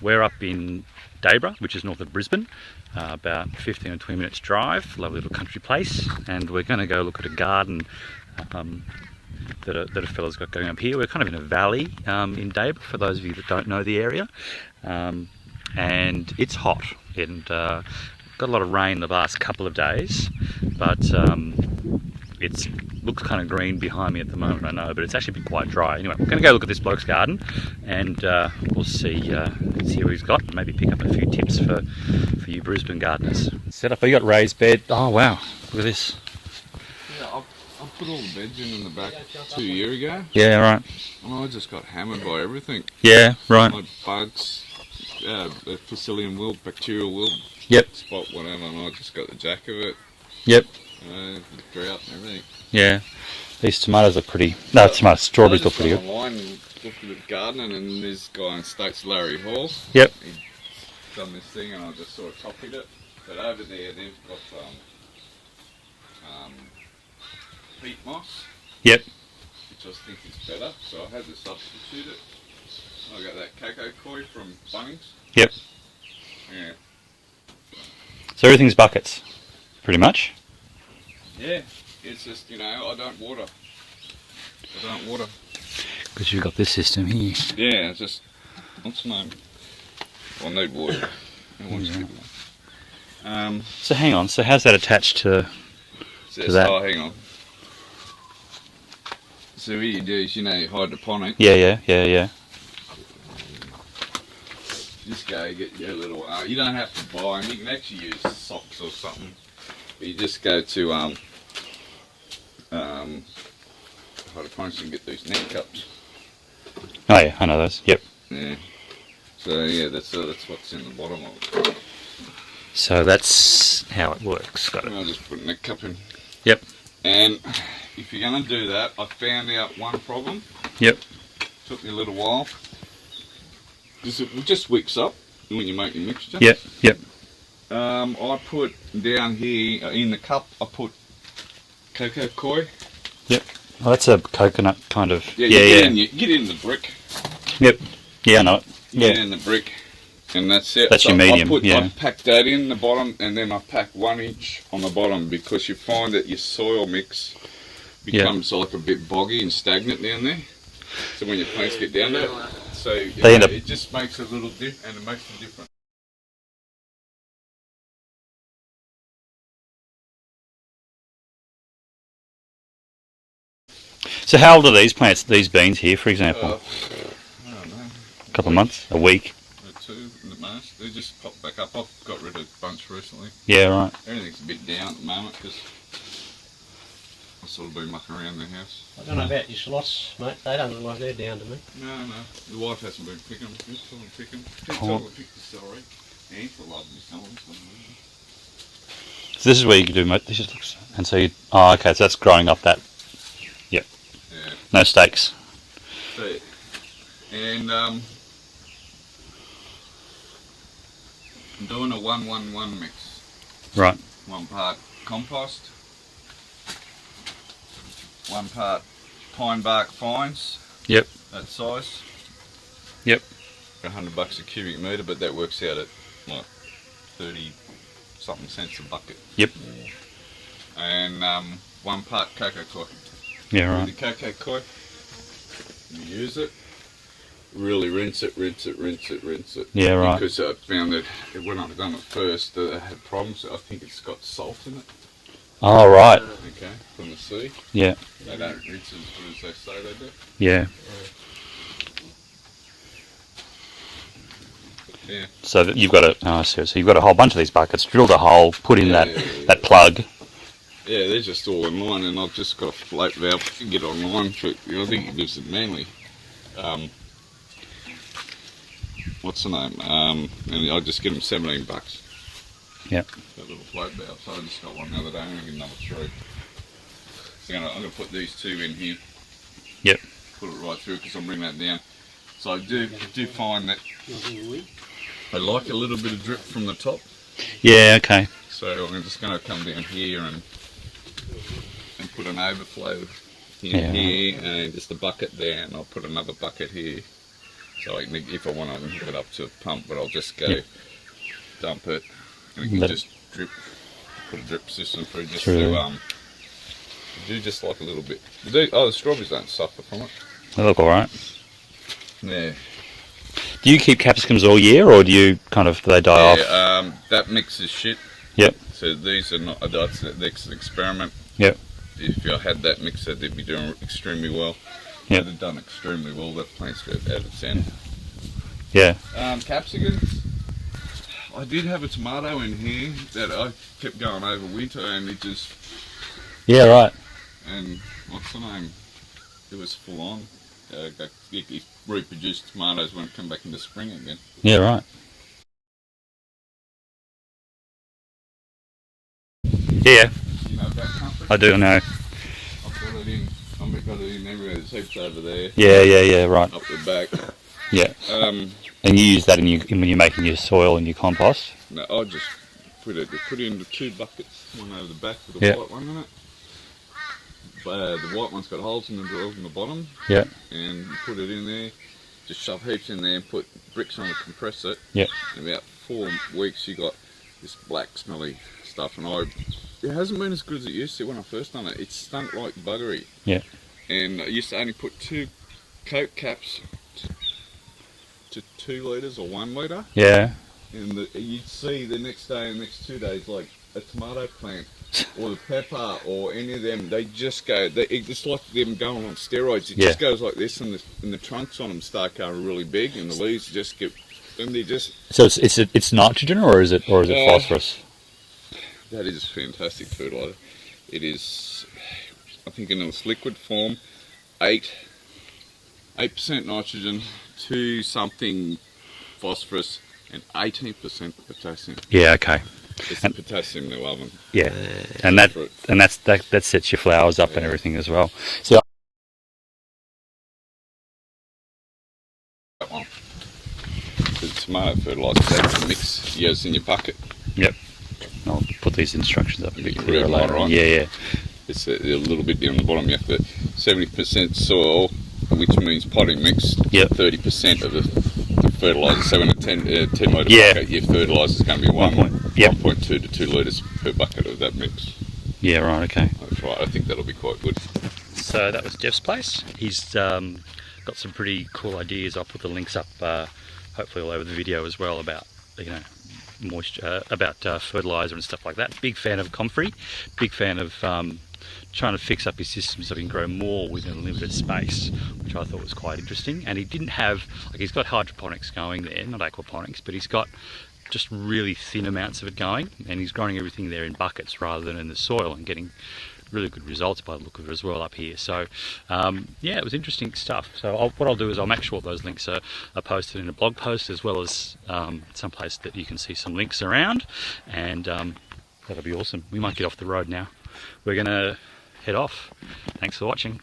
we're up in Dayboro, which is north of Brisbane, about 15 or 20 minutes drive, lovely little country place, and we're going to go look at a garden that a fella's got going up here. We're kind of in a valley in Dayboro, for those of you that don't know the area, and it's hot, and got a lot of rain the last couple of days, but it looks kind of green behind me at the moment, I know, but it's actually been quite dry. Anyway, we're going to go look at this bloke's garden, and we'll see what he's got, and maybe pick up a few tips for you Brisbane gardeners. Set up, you got raised bed. Oh wow, look at this. Yeah, I put all the beds in the back 2 years ago. Yeah, right. And I just got hammered by everything. Yeah, right. Like bugs, Facilium wilt, bacterial wilt, Yep. spot, whatever, and I just got the jack of it. Yep. The drought and everything. Yeah. These tomatoes are pretty. No, tomatoes, strawberries look pretty good. Online and looked at gardening, and this guy in States, Larry Hall. Yep. He'd done this thing, and I just sort of copied it. But over there, they've got peat moss. Yep. Which I think is better, so I had to substitute it. I got that cocoa koi from Bunnings. Yep. Yeah. So everything's buckets, pretty much. Yeah. It's just, you know, I don't water. Because you've got this system here. Yeah, it's just, what's the name? I need water. So hang on, so how's that attached to that? Oh, hang on. So what you do is, you know, hydroponic. Yeah. Just go get your little, you don't have to buy them, you can actually use socks or something. But you just go to hydroponics and get these net cups. Oh yeah, I know those. Yep. Yeah. So yeah, that's what's in the bottom of it. So that's how it works. Got it. I'll just put a net cup in. Yep. And if you're going to do that, I found out one problem. Yep. Took me a little while. It just wicks up when you make your mixture. Yep. I put down here in the cup, I put cocoa koi. Yep. Well, that's a coconut kind of. Yeah. Get in the brick. Yep. Yeah, I know it. Get in the brick, and that's it. That's your medium. I packed that in the bottom, and then I packed 1 inch on the bottom, because you find that your soil mix becomes like a bit boggy and stagnant down there. So when your plants get down there, so it just makes a little dip, and it makes a difference. So how old are these plants, these beans here, for example? I don't know. A couple of months? A week? 2 in the most. They just popped back up. I've got rid of a bunch recently. Yeah, right. Everything's a bit down at the moment, because I've sort of been mucking around the house. I don't know about your slots, mate. They don't look like they're down to me. No. The wife hasn't been picking them. She's still picking them. She's still picked the celery. Ants are loving the celery. So this is where you can do most. This just looks. And so you. Oh, okay. So that's growing up that. Yep. Yeah. No stakes. So, and I'm doing a 1-1-1 mix. Right. 1 part compost, 1 part pine bark fines. Yep. That size. Yep. $100 a cubic metre, but that works out at like 30 something cents a bucket. Yep. And 1 part cocoa koi. Yeah, right. With the cocoa koi, you use it, really rinse it. Yeah, right. Because I found that when I've done it first, I had problems. I think it's got salt in it. Oh, right. Okay, from the sea. Yeah. They don't rinse as good as they say they do. Yeah. Yeah. So that you've got a. So you've got a whole bunch of these buckets. Drilled a hole. Put in that plug. Yeah, they're just all online, and I've just got a float valve. You can get online for. I think he lives in Manly. What's the name? And I just get them $17. Yep. That little float valve. So I just got one the other day. I'm going to get another 3. So I'm going to put these 2 in here. Yep. Put it right through, because I'm bringing that down. So I do find that I like a little bit of drip from the top. Yeah. Okay. So I'm just going to come down here and put an overflow in here, and just a bucket there, and I'll put another bucket here. So if I want, I can hook it up to a pump, but I'll just go Yep. dump it, and it can Let it- just drip. Put a drip system through just True. to do just like a little bit. The strawberries don't suffer from it. They look alright. Yeah. Do you keep capsicums all year, or do you do they die off? Yeah. That mix is shit. Yep. So these are not. That's an experiment. Yep. If you had that mixer, they'd be doing extremely well. Yep. They've done extremely well. That plant's got out of 10. Yeah. Capsicums. I did have a tomato in here that I kept going over winter, and it just. Yeah, right. And what's the name? It was full on. It reproduced tomatoes when it come back into spring again. Yeah, right. Yeah, You know about comfort? I do know. I've got it in. I've got it in everywhere. There's heaps over there. Yeah, right. Up the back. Yeah. Um, And you use that when you're making your soil and your compost? no, I just put it into 2 buckets. One over the back with a Yeah. white one in it. The white one's got holes in the drills in the bottom. Yeah. And you put it in there. Just shove heaps in there and put bricks on to compress it. Yeah. In about 4 weeks, you got this black, smelly stuff, and it hasn't been as good as it used to when I first done it. It stunk like buggery. Yeah. And I used to only put 2 Coke caps to 2 litres or 1 litre, Yeah. and you'd see the next day and next 2 days like a tomato plant or the pepper or any of them. They just go. It's like them going on steroids. It Yeah. just goes like this, and the trunks on them start going really big, and the leaves just get. And they just. So it's nitrogen, or is it phosphorus? That is fantastic fertilizer. It is, I think, in its liquid form, 8% nitrogen, 2 something phosphorus, and 18% potassium. Yeah. Okay. It's the potassium they're loving. Yeah. And that sets your flowers up and everything as well. So That one. The tomato fertilizer, that's the mix you use in your bucket. yep. I'll put these instructions up a bit You clearer read them later all on. right. Yeah. It's a little bit down the bottom. You have to 70% soil, which means potting mix. Yep. 30% of the fertilizer. So in a 10 litre Yeah. bucket, your fertilizer is going to be 1.2 to 2 litres per bucket of that mix. Yeah. Right. Okay. That's right. I think that'll be quite good. So that was Jeff's place. He's got some pretty cool ideas. I'll put the links up, hopefully all over the video as well, about moisture, about fertilizer and stuff like that. Big fan of comfrey. Big fan of trying to fix up his system so he can grow more within a limited space, which I thought was quite interesting. And he didn't have, he's got hydroponics going there, not aquaponics, but he's got just really thin amounts of it going, and he's growing everything there in buckets rather than in the soil, and getting really good results by the look of it as well up here. So yeah, it was interesting stuff. So what I'll do is I'll make sure those links are posted in a blog post, as well as some place that you can see some links around, and that'll be awesome. We might get off the road now. We're gonna head off. Thanks for watching.